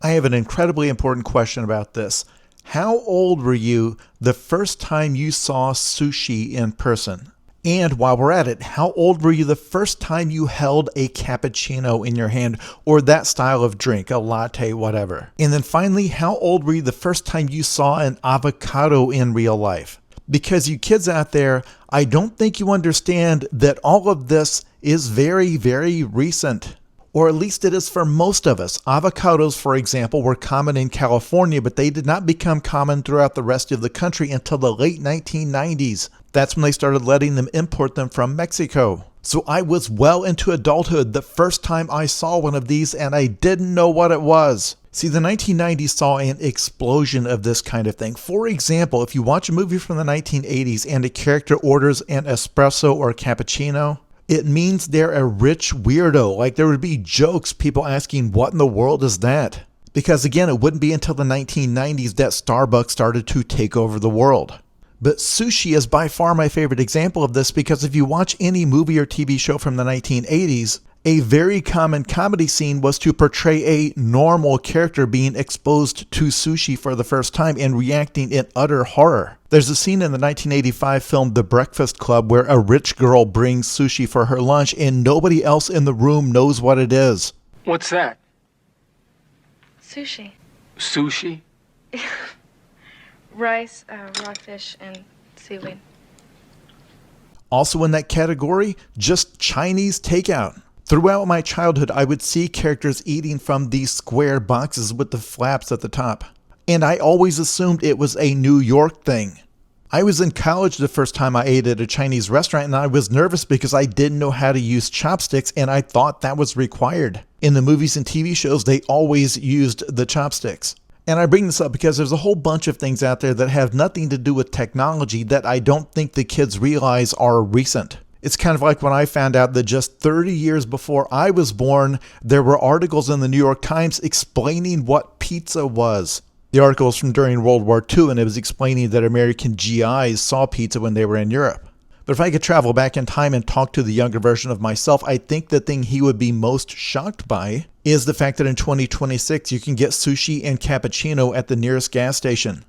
I have an incredibly important question about this. How old were you the first time you saw sushi in person? And while we're at it, how old were you the first time you held a cappuccino in your hand or that style of drink, a latte, whatever? And then finally, how old were you the first time you saw an avocado in real life? Because you kids out there, I don't think you understand that all of this is very, very recent. Or at least it is for most of us. Avocados, for example, were common in California, but they did not become common throughout the rest of the country until the late 1990s. That's when they started letting them import them from Mexico. So I was well into adulthood the first time I saw one of these, and I didn't know what it was. See, the 1990s saw an explosion of this kind of thing. For example, if you watch a movie from the 1980s and a character orders an espresso or a cappuccino, it means they're a rich weirdo. Like there would be jokes, people asking, what in the world is that? Because again, it wouldn't be until the 1990s that Starbucks started to take over the world. But sushi is by far my favorite example of this because if you watch any movie or TV show from the 1980s, a very common comedy scene was to portray a normal character being exposed to sushi for the first time and reacting in utter horror. There's a scene in the 1985 film The Breakfast Club where a rich girl brings sushi for her lunch and nobody else in the room knows what it is. What's that? Sushi. Sushi? Rice, raw fish, and seaweed. Also in that category, just Chinese takeout. Throughout my childhood, I would see characters eating from these square boxes with the flaps at the top. And I always assumed it was a New York thing. I was in college the first time I ate at a Chinese restaurant and I was nervous because I didn't know how to use chopsticks and I thought that was required. In the movies and TV shows, they always used the chopsticks. And I bring this up because there's a whole bunch of things out there that have nothing to do with technology that I don't think the kids realize are recent. It's kind of like when I found out that just 30 years before I was born, there were articles in the New York Times explaining what pizza was. The article was from during World War II, and it was explaining that American GIs saw pizza when they were in Europe. But if I could travel back in time and talk to the younger version of myself, I think the thing he would be most shocked by is the fact that in 2026 you can get sushi and cappuccino at the nearest gas station.